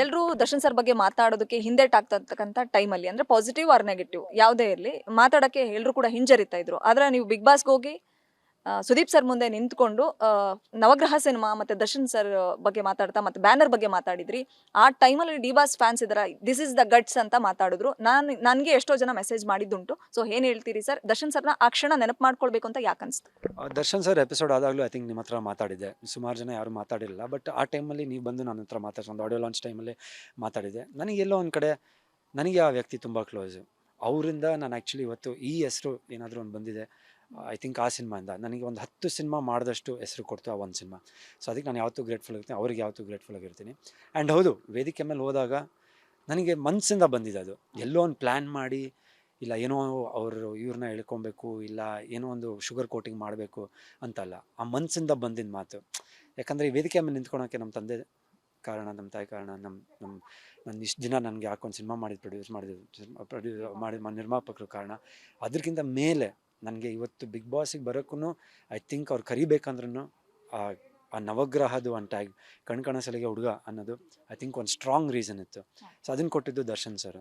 ಎಲ್ಲರೂ ದರ್ಶನ್ ಸರ್ ಬಗ್ಗೆ ಮಾತಾಡೋದಕ್ಕೆ ಹಿಂದೆಟಾಗ್ತಕ್ಕಂಥ ಟೈಮಲ್ಲಿ ಅಂದ್ರೆ ಪಾಸಿಟಿವ್ ಆರ್ ನೆಗೆಟಿವ್ ಯಾವುದೇ ಇರಲಿ ಮಾತಾಡೋಕ್ಕೆ ಎಲ್ಲರೂ ಕೂಡ ಹಿಂಜರಿತಾ ಇದ್ರು. ಆದ್ರೆ ನೀವು ಬಿಗ್ ಬಾಸ್ಗೆ ಹೋಗಿ ಸುದೀಪ್ ಸರ್ ಮುಂದೆ ನಿಂತ್ಕೊಂಡು ನವಗ್ರಹ ಸಿನಿಮಾ ಮತ್ತೆ ದರ್ಶನ್ ಸರ್ ಬಗ್ಗೆ ಮಾತಾಡ್ತಾ ಮತ್ತೆ ಬ್ಯಾನರ್ ಬಗ್ಗೆ ಮಾತಾಡಿದ್ರಿ. ಆ ಟೈಮಲ್ಲಿ ಡಿ ಬಾಸ್ ಫ್ಯಾನ್ಸ್ ಇದರ ದಿಸ್ ಇಸ್ ದ ಗಟ್ಸ್ ಅಂತ ಮಾತಾಡಿದ್ರು. ನನಗೆ ಎಷ್ಟೋ ಜನ ಮೆಸೇಜ್ ಮಾಡಿದ್ದುಂಟು. ಸೊ ಏನ್ ಹೇಳ್ತೀರಿ ಸರ್? ದರ್ಶನ್ ಸರ್ನ ಆ ಕ್ಷಣ ನೆನಪು ಮಾಡ್ಕೊಳ್ಬೇಕು ಅಂತ ಯಾಕೆ ಅನ್ಸ್ತು? ದರ್ಶನ್ ಸರ್ ಎಪಿಸೋಡ್ ಆದಾಗಲೂ ಐ ಥಿಂಕ್ ನಿಮ್ಮ ಹತ್ರ ಮಾತಾಡಿದ್ದೆ. ಸುಮಾರು ಜನ ಯಾರು ಮಾತಾಡಿರಲಿಲ್ಲ. ಬಟ್ ಆ ಟೈಮಲ್ಲಿ ನೀವು ಬಂದು ನನ್ನ ಹತ್ರ ಮಾತಾಡ್ಸೊಂದು ಆಡಿಯೋ ಲಾಂಚ್ ಟೈಮಲ್ಲಿ ಮಾತಾಡಿದ್ದೆ. ನನಗೆಲ್ಲೋ ಒಂದು ಕಡೆ ನನಗೆ ಆ ವ್ಯಕ್ತಿ ತುಂಬ ಕ್ಲೋಸು. ಅವರಿಂದ ನಾನು ಆ್ಯಕ್ಚುಲಿ ಇವತ್ತು ಈ ಹೆಸರು ಏನಾದರೂ ಒಂದು ಬಂದಿದೆ. ಐ ಥಿಂಕ್ ಆ ಸಿನಿಮಾಯಿಂದ ನನಗೆ ಒಂದು 10 ಸಿನಿಮಾ ಮಾಡಿದಷ್ಟು ಹೆಸರು ಕೊಡ್ತು ಆ ಒಂದು ಸಿನಿಮಾ. ಸೊ ಅದಕ್ಕೆ ನಾನು ಯಾವತ್ತೂ ಗ್ರೇಟ್ಫುಲ್ ಆಗಿರ್ತೀನಿ, ಅವ್ರಿಗೆ ಯಾವತ್ತೂ ಗ್ರೇಟ್ಫುಲ್ ಆಗಿರ್ತೀನಿ. ಆ್ಯಂಡ್ ಹೌದು, ವೇದಿಕೆ ಮೇಲೆ ಹೋದಾಗ ನನಗೆ ಮನಸ್ಸಿಂದ ಬಂದಿದ್ದು ಅದು. ಎಲ್ಲೋ ಒಂದು ಪ್ಲ್ಯಾನ್ ಮಾಡಿ, ಇಲ್ಲ ಏನೋ ಅವರು ಇವ್ರನ್ನ ಎಳ್ಕೊಬೇಕು, ಇಲ್ಲ ಏನೋ ಒಂದು ಶುಗರ್ ಕೋಟಿಂಗ್ ಮಾಡಬೇಕು ಅಂತಲ್ಲ. ಆ ಮನಸ್ಸಿಂದ ಬಂದಿದ್ದ ಮಾತು. ಯಾಕಂದರೆ ಈ ವೇದಿಕೆ ಮೇಲೆ ನಿಂತ್ಕೊಳೋಕ್ಕೆ ನಮ್ಮ ತಂದೆ ಕಾರಣ, ನಮ್ಮ ತಾಯಿ ಕಾರಣ, ನಾನು ಇಷ್ಟು ದಿನ ನನಗೆ ಹಾಕೊಂಡು ಸಿನಿಮಾ ಪ್ರೊಡ್ಯೂಸ್ ಮಾಡಿದ ನಿರ್ಮಾಪಕರು ಕಾರಣ. ಅದಕ್ಕಿಂತ ಮೇಲೆ ನನಗೆ ಇವತ್ತು ಬಿಗ್ ಬಾಸಿಗೆ ಬರೋಕ್ಕೂ ಐ ಥಿಂಕ್ ಅವ್ರು ಕರಿಬೇಕಂದ್ರೂ ಆ ನವಗ್ರಹದು ಒಂದು ಟ್ಯಾಗ್, ಕಣ್ಕಣಸಲಿಗೆ ಹುಡುಗ ಅನ್ನೋದು ಐ ಥಿಂಕ್ ಒಂದು ಸ್ಟ್ರಾಂಗ್ ರೀಸನ್ ಇತ್ತು. ಸೊ ಅದನ್ನು ಕೊಟ್ಟಿದ್ದು ದರ್ಶನ್ ಸರ್.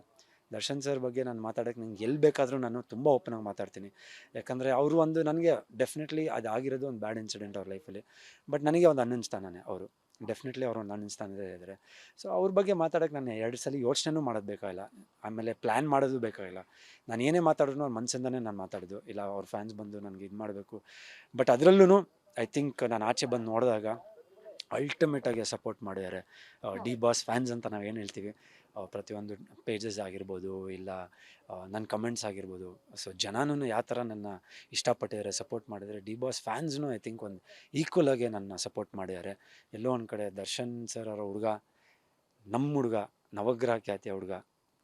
ದರ್ಶನ್ ಸರ್ ಬಗ್ಗೆ ನಾನು ಮಾತಾಡೋಕ್ಕೆ ನಂಗೆ ಎಲ್ಲಿ ಬೇಕಾದರೂ ನಾನು ತುಂಬ ಓಪನಾಗಿ ಮಾತಾಡ್ತೀನಿ. ಯಾಕಂದರೆ ಅವರು ಒಂದು ನನಗೆ ಡೆಫಿನೆಟ್ಲಿ ಅದಾಗಿರೋದು ಒಂದು ಬ್ಯಾಡ್ ಇನ್ಸಿಡೆಂಟ್ ಅವ್ರ ಲೈಫಲ್ಲಿ. ಬಟ್ ನನಗೆ ಒಂದು ಅಣ್ಣನ ಸ್ಥಾನನೇ ಅವರು. ಡೆಫಿನೆಟ್ಲಿ ಅವರು ಒಂದು ಅಣ್ಣನ ಸ್ಥಾನದೇ ಇದ್ದಾರೆ. ಸೊ ಅವ್ರ ಬಗ್ಗೆ ಮಾತಾಡೋಕ್ಕೆ ನಾನು 2 ಸಲ ಯೋಚನೆನೂ ಮಾಡೋದು ಬೇಕಾಗಿಲ್ಲ. ಆಮೇಲೆ ಪ್ಲ್ಯಾನ್ ಮಾಡೋದು ಬೇಕಾಗಿಲ್ಲ. ನಾನು ಏನೇ ಮಾತಾಡಿದ್ರು ಅವ್ರ ಮನಸ್ಸಿಂದನೇ ನಾನು ಮಾತಾಡೋದು. ಇಲ್ಲ ಅವ್ರ ಫ್ಯಾನ್ಸ್ ಬಂದು ನನಗೆ ಇದು ಮಾಡಬೇಕು. ಬಟ್ ಅದರಲ್ಲೂ ಐ ಥಿಂಕ್ ನಾನು ಆಚೆ ಬಂದು ನೋಡಿದಾಗ ಅಲ್ಟಿಮೇಟಾಗಿ ಸಪೋರ್ಟ್ ಮಾಡಿದ್ದಾರೆ. ಡಿ ಬಾಸ್ ಫ್ಯಾನ್ಸ್ ಅಂತ ನಾವು ಏನು ಹೇಳ್ತೀವಿ, ಪ್ರತಿಯೊಂದು ಪೇಜಸ್ ಆಗಿರ್ಬೋದು, ಇಲ್ಲ ನನ್ನ ಕಮೆಂಟ್ಸ್ ಆಗಿರ್ಬೋದು. ಸೊ ಜನನೂ ಯಾವ ಥರ ನನ್ನ ಇಷ್ಟಪಟ್ಟಿದ್ದಾರೆ, ಸಪೋರ್ಟ್ ಮಾಡಿದ್ದಾರೆ. ಡಿ ಬಾಸ್ ಫ್ಯಾನ್ಸ್ನೂ ಐ ಥಿಂಕ್ ಒಂದು ಈಕ್ವಲಾಗೆ ನನ್ನ ಸಪೋರ್ಟ್ ಮಾಡಿದ್ದಾರೆ. ಎಲ್ಲೋ ಒಂದು ಕಡೆ ದರ್ಶನ್ ಸರ್ ಅವರ ಹುಡುಗ, ನಮ್ಮ ಹುಡುಗ, ನವಗ್ರಹ ಖ್ಯಾತಿಯ ಹುಡುಗ.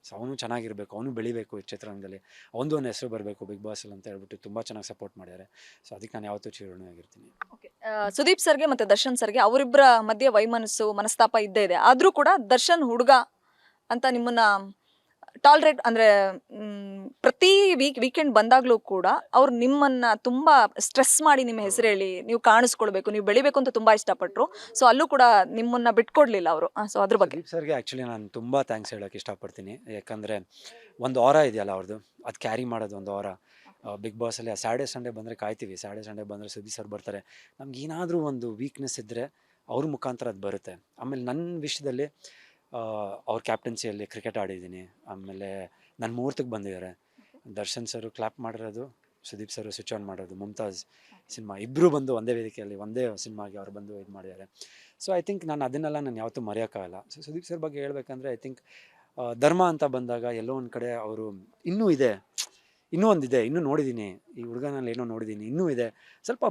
ಸೊ ಅವನು ಚೆನ್ನಾಗಿರಬೇಕು, ಅವನು ಬೆಳಿಬೇಕು ಈ ಚಿತ್ರರಂಗದಲ್ಲಿ, ಅವನದು ಒಂದು ಹೆಸರು ಬರಬೇಕು ಬಿಗ್ ಬಾಸಲ್ಲಿ ಅಂತ ಹೇಳ್ಬಿಟ್ಟು ತುಂಬ ಚೆನ್ನಾಗಿ ಸಪೋರ್ಟ್ ಮಾಡಿದ್ದಾರೆ. ಸೊ ಅದಕ್ಕೆ ನಾನು ಯಾವತ್ತೂ ಚಿರಋಣಿಯಾಗಿರ್ತೀನಿ. ಸುದೀಪ್ ಸರ್ಗೆ ಮತ್ತೆ ದರ್ಶನ್ ಸರ್ಗೆ ಅವರಿಬ್ಬರ ಮಧ್ಯೆ ವೈಮನಸ್ಸು ಮನಸ್ತಾಪ ಇದ್ದೇ ಇದೆ. ಆದ್ರೂ ಕೂಡ ದರ್ಶನ್ ಹುಡುಗ ಅಂತ ನಿಮ್ಮನ್ನ ಟಾಲರೇಟ್ ಅಂದ್ರೆ ಪ್ರತಿ ವೀಕೆಂಡ್ ಬಂದಾಗ್ಲೂ ಕೂಡ ಅವ್ರು ನಿಮ್ಮನ್ನ ತುಂಬಾ ಸ್ಟ್ರೆಸ್ ಮಾಡಿ ನಿಮ್ಮ ಹೆಸರು ಹೇಳಿ ನೀವು ಕಾಣಿಸ್ಕೊಳ್ಬೇಕು, ನೀವು ಬೆಳಿಬೇಕು ಅಂತ ತುಂಬಾ ಇಷ್ಟಪಟ್ರು. ಸೊ ಅಲ್ಲೂ ಕೂಡ ನಿಮ್ಮನ್ನ ಬಿಟ್ಕೊಡ್ಲಿಲ್ಲ ಅವರು. ಸೊ ಅದ್ರ ಬಗ್ಗೆ ಸುದೀಪ್ ಸರ್ಗೆ ಆ್ಯಕ್ಚುಲಿ ನಾನು ತುಂಬ ಥ್ಯಾಂಕ್ಸ್ ಹೇಳೋಕ್ಕೆ ಇಷ್ಟಪಡ್ತೀನಿ. ಯಾಕಂದರೆ ಒಂದು ಆರ ಇದೆಯಲ್ಲ ಅವ್ರದ್ದು, ಅದು ಕ್ಯಾರಿ ಮಾಡೋದು ಒಂದು ಆರ. ಬಿಗ್ ಬಾಸಲ್ಲಿ ಸ್ಯಾಟರ್ಡೇ ಸಂಡೇ ಬಂದರೆ ಕಾಯ್ತೀವಿ. ಸ್ಯಾಟರ್ಡೇ ಸಂಡೇ ಬಂದರೆ ಸುದೀಪ್ ಸರ್ ಬರ್ತಾರೆ. ನಮ್ಗೆ ಏನಾದರೂ ಒಂದು ವೀಕ್ನೆಸ್ ಇದ್ದರೆ ಅವ್ರ ಮುಖಾಂತರ ಅದು ಬರುತ್ತೆ. ಆಮೇಲೆ ನನ್ನ ವಿಷಯದಲ್ಲಿ ಅವ್ರ ಕ್ಯಾಪ್ಟನ್ಸಿಯಲ್ಲಿ ಕ್ರಿಕೆಟ್ ಆಡಿದ್ದೀನಿ. ಆಮೇಲೆ ನನ್ನ ಮುಹೂರ್ತಕ್ಕೆ ಬಂದಿದ್ದಾರೆ. ದರ್ಶನ್ ಸರು ಕ್ಲಾಪ್ ಮಾಡಿರೋದು, ಸುದೀಪ್ ಸರು ಸ್ವಿಚ್ ಆನ್ ಮಾಡೋದು, ಮುಮ್ತಾಜ್ ಸಿನಿಮಾ ಇಬ್ಬರು ಬಂದು ಒಂದೇ ವೇದಿಕೆಯಲ್ಲಿ ಒಂದೇ ಸಿನಿಮಾಗೆ ಅವ್ರು ಬಂದು ಇದು ಮಾಡಿದ್ದಾರೆ. ಸೊ ಐ ಥಿಂಕ್ ನಾನು ಅದನ್ನೆಲ್ಲ ನಾನು ಯಾವತ್ತೂ ಮರೆಯೋಕ್ಕಾಗಲ್ಲ. ಸೊ ಸುದೀಪ್ ಸರ್ ಬಗ್ಗೆ ಹೇಳ್ಬೇಕಂದ್ರೆ ಐ ಥಿಂಕ್ ಧರ್ಮ ಅಂತ ಬಂದಾಗ ಎಲ್ಲೋ ಒಂದು ಕಡೆ ಅವರು ಇನ್ನೂ ಇದೆ, ಇನ್ನೂ ಒಂದಿದೆ, ಇನ್ನೂ ನೋಡಿದ್ದೀನಿ ಈ ಹುಡುಗನಲ್ಲಿ, ಏನೋ ನೋಡಿದ್ದೀನಿ, ಇನ್ನೂ ಇದೆ, ಸ್ವಲ್ಪ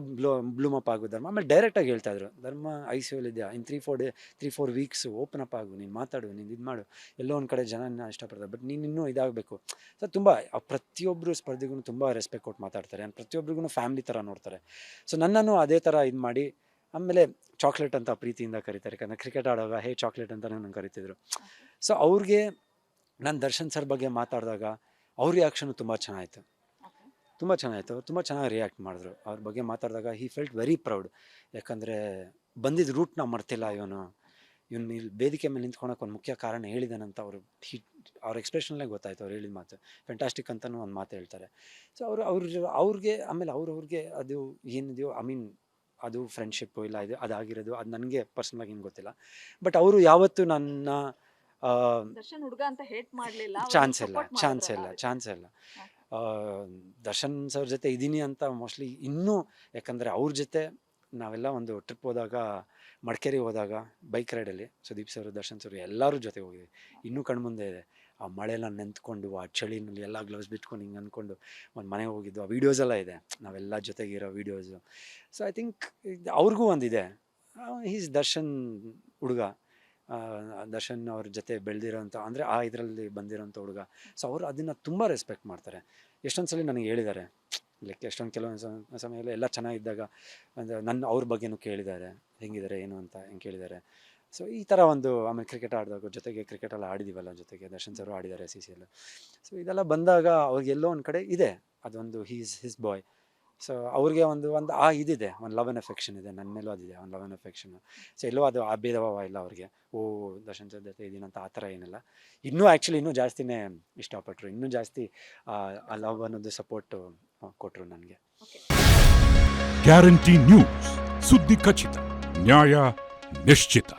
ಬ್ಲೂಮ್ ಅಪ್ ಆಗು ಧರ್ಮ. ಆಮೇಲೆ ಡೈರೆಕ್ಟಾಗಿ ಹೇಳ್ತಾಯಿದ್ರು, ಧರ್ಮ ICU-ಯಲ್ಲಿದೆಯಾ, ಇನ್ನು 3-4 ವೀಕ್ಸು ಓಪನ್ ಅಪ್ ಆಗು, ನೀನು ಮಾತಾಡು, ನೀನು ಇದು ಮಾಡು. ಎಲ್ಲೋ ಒಂದು ಕಡೆ ಜನ ಇಷ್ಟಪಡ್ತಾರೆ, ಬಟ್ ನೀನು ಇನ್ನೂ ಇದಾಗಬೇಕು. ಸೊ ತುಂಬ ಪ್ರತಿಯೊಬ್ಬರು ಸ್ಪರ್ಧಿಗೂ ತುಂಬ ರೆಸ್ಪೆಕ್ಟ್ ಕೊಟ್ಟು ಮಾತಾಡ್ತಾರೆ. ಪ್ರತಿಯೊಬ್ಬರಿಗೂ ಫ್ಯಾಮಿಲಿ ಥರ ನೋಡ್ತಾರೆ. ಸೊ ನನ್ನನ್ನು ಅದೇ ಥರ ಇದು ಮಾಡಿ, ಆಮೇಲೆ ಚಾಕ್ಲೇಟ್ ಅಂತ ಪ್ರೀತಿಯಿಂದ ಕರೀತಾರೆ. ಯಾಕಂದರೆ ಕ್ರಿಕೆಟ್ ಆಡುವಾಗ ಹೇ ಚಾಕ್ಲೇಟ್ ಅಂತಲೇ ನಂಗೆ ಕರಿತಿದ್ರು. ಸೊ ಅವ್ರಿಗೆ ನಾನು ದರ್ಶನ್ ಸರ್ ಬಗ್ಗೆ ಮಾತಾಡಿದಾಗ ಅವ್ರ ರಿಯಾಕ್ಷನು ತುಂಬ ಚೆನ್ನಾಗಿತ್ತು. ತುಂಬ ಚೆನ್ನಾಗಿತ್ತು. ತುಂಬ ಚೆನ್ನಾಗಿ ರಿಯಾಕ್ಟ್ ಮಾಡಿದ್ರು. ಅವ್ರ ಬಗ್ಗೆ ಮಾತಾಡಿದಾಗ ಹಿ ಫೆಲ್ಟ್ ವೆರಿ ಪ್ರೌಡ್. ಯಾಕಂದರೆ ಬಂದಿದ್ದ ರೂಟ್ನ ಮರ್ತಿಲ್ಲ ಇವನು ಇಲ್ಲಿ ವೇದಿಕೆ ಮೇಲೆ ನಿಂತ್ಕೊಳಕ್ಕೆ ಒಂದು ಮುಖ್ಯ ಕಾರಣ ಹೇಳಿದಾನಂತ ಅವ್ರ ಎಕ್ಸ್ಪ್ರೆಷನ್ಲೇ ಗೊತ್ತಾಯ್ತು. ಅವ್ರು ಹೇಳಿದ ಮಾತು ಫ್ಯಾಂಟಾಸ್ಟಿಕ್ ಅಂತಲೂ ಒಂದು ಮಾತು ಹೇಳ್ತಾರೆ. ಸೊ ಅವ್ರಿಗೆ ಆಮೇಲೆ ಅವ್ರಿಗೆ ಅದು ಏನಿದೆಯೋ ಐ ಮೀನ್ ಅದು ಫ್ರೆಂಡ್ಶಿಪ್ಪು ಇಲ್ಲ ಇದು ಅದಾಗಿರೋದು ಅದು ನನಗೆ ಪರ್ಸ್ನಲಾಗಿ ಏನು ಗೊತ್ತಿಲ್ಲ. ಬಟ್ ಅವರು ಯಾವತ್ತೂ ನನ್ನ ದರ್ಶನ್ ಹುಡುಗ ಅಂತ ಹೇಟ್ ಮಾಡಲಿಲ್ಲ, ಚಾನ್ಸ್ ಇಲ್ಲ. ದರ್ಶನ್ ಸರ್ ಜೊತೆ ಇದ್ದೀನಿ ಅಂತ ಮೋಸ್ಟ್ಲಿ ಇನ್ನೂ, ಯಾಕಂದರೆ ಅವ್ರ ಜೊತೆ ನಾವೆಲ್ಲ ಒಂದು ಟ್ರಿಪ್ ಹೋದಾಗ, ಮಡಿಕೇರಿ ಹೋದಾಗ ಬೈಕ್ ರೈಡಲ್ಲಿ ಸುದೀಪ್ ಸರ್, ದರ್ಶನ್ ಸರ್ ಎಲ್ಲರೂ ಜೊತೆ ಹೋಗಿದ್ವಿ. ಇನ್ನೂ ಕಣ್ಮುಂದೆ ಇದೆ ಆ ಮಳೆಲ್ಲ ನೆಂತ್ಕೊಂಡು, ಆ ಚಳಿನಲ್ಲಿ ಎಲ್ಲ ಗ್ಲೌಸ್ ಬಿಟ್ಕೊಂಡು ಹಿಂಗೆ ಅಂದ್ಕೊಂಡು ಒಂದು ಮನೆಗೆ ಹೋಗಿದ್ದು. ಆ ವೀಡಿಯೋಸೆಲ್ಲ ಇದೆ, ನಾವೆಲ್ಲ ಜೊತೆಗಿರೋ ವೀಡಿಯೋಸು. ಸೊ ಐ ಥಿಂಕ್ ಅವ್ರಿಗೂ ಒಂದಿದೆ, ಈಸ್ ದರ್ಶನ್ ಹುಡುಗ, ದರ್ಶನ್ ಅವ್ರ ಜೊತೆ ಬೆಳೆದಿರೋಂಥ, ಅಂದರೆ ಆ ಇದರಲ್ಲಿ ಬಂದಿರೋಂಥ ಹುಡುಗ. ಸೊ ಅವರು ಅದನ್ನು ತುಂಬ ರೆಸ್ಪೆಕ್ಟ್ ಮಾಡ್ತಾರೆ. ಎಷ್ಟೊಂದು ಸಲ ನನಗೆ ಹೇಳಿದ್ದಾರೆ, ಲೈಕ್ ಎಷ್ಟೊಂದು ಕೆಲವೊಂದು ಸಮಯದಲ್ಲಿ ಎಲ್ಲ ಚೆನ್ನಾಗಿದ್ದಾಗ ಅಂದರೆ ಅವ್ರ ಬಗ್ಗೆನೂ ಕೇಳಿದ್ದಾರೆ, ಹೆಂಗಿದ್ದಾರೆ ಏನು ಅಂತ ಹೆಂಗೆ ಕೇಳಿದ್ದಾರೆ. ಸೊ ಈ ಥರ ಒಂದು, ಆಮೇಲೆ ಕ್ರಿಕೆಟ್ ಆಡಿದಾಗ ಜೊತೆಗೆ ಕ್ರಿಕೆಟೆಲ್ಲ ಆಡಿದ್ದೀವಲ್ಲ ಜೊತೆಗೆ, ದರ್ಶನ್ ಸರು ಆಡಿದ್ದಾರೆ CCL. ಸೊ ಇದೆಲ್ಲ ಬಂದಾಗ ಅವ್ರಿಗೆಲ್ಲೋ ಒಂದು ಕಡೆ ಇದೆ ಅದೊಂದು ಹಿಸ್ ಬಾಯ್. ಸೊ ಅವ್ರಿಗೆ ಒಂದು ಇದಿದೆ, ಒಂದು ಲವ್ ಆ್ಯಂಡ್ ಅಫೆಕ್ಷನ್ ಇದೆ, ನನ್ನ ಮೇಲೂ ಅದಿದೆ ಒಂದು ಲವ್ ಆ್ಯಂಡ್ ಅಫೆಕ್ಷನ್. ಸೊ ಎಲ್ಲೋ ಅದು ಆ ಭೇದ ಭಾವ ಇಲ್ಲ ಅವ್ರಿಗೆ, ಓ ದರ್ಶನ್ ಸರ್ ಜೊತೆ ಇದೀನಂತ ಆ ಥರ ಏನಿಲ್ಲ. ಇನ್ನೂ ಆ್ಯಕ್ಚುಲಿ ಇನ್ನೂ ಜಾಸ್ತಿನೇ ಇಷ್ಟಪಟ್ಟರು, ಇನ್ನೂ ಜಾಸ್ತಿ ಆ ಲವ್ ಅನ್ನೋದು ಸಪೋರ್ಟು ಕೊಟ್ಟರು ನನಗೆ. ಗ್ಯಾರಂಟಿ ನ್ಯೂಸ್, ಸುದ್ದಿ ಖಚಿತ, ನ್ಯಾಯ ನಿಶ್ಚಿತ.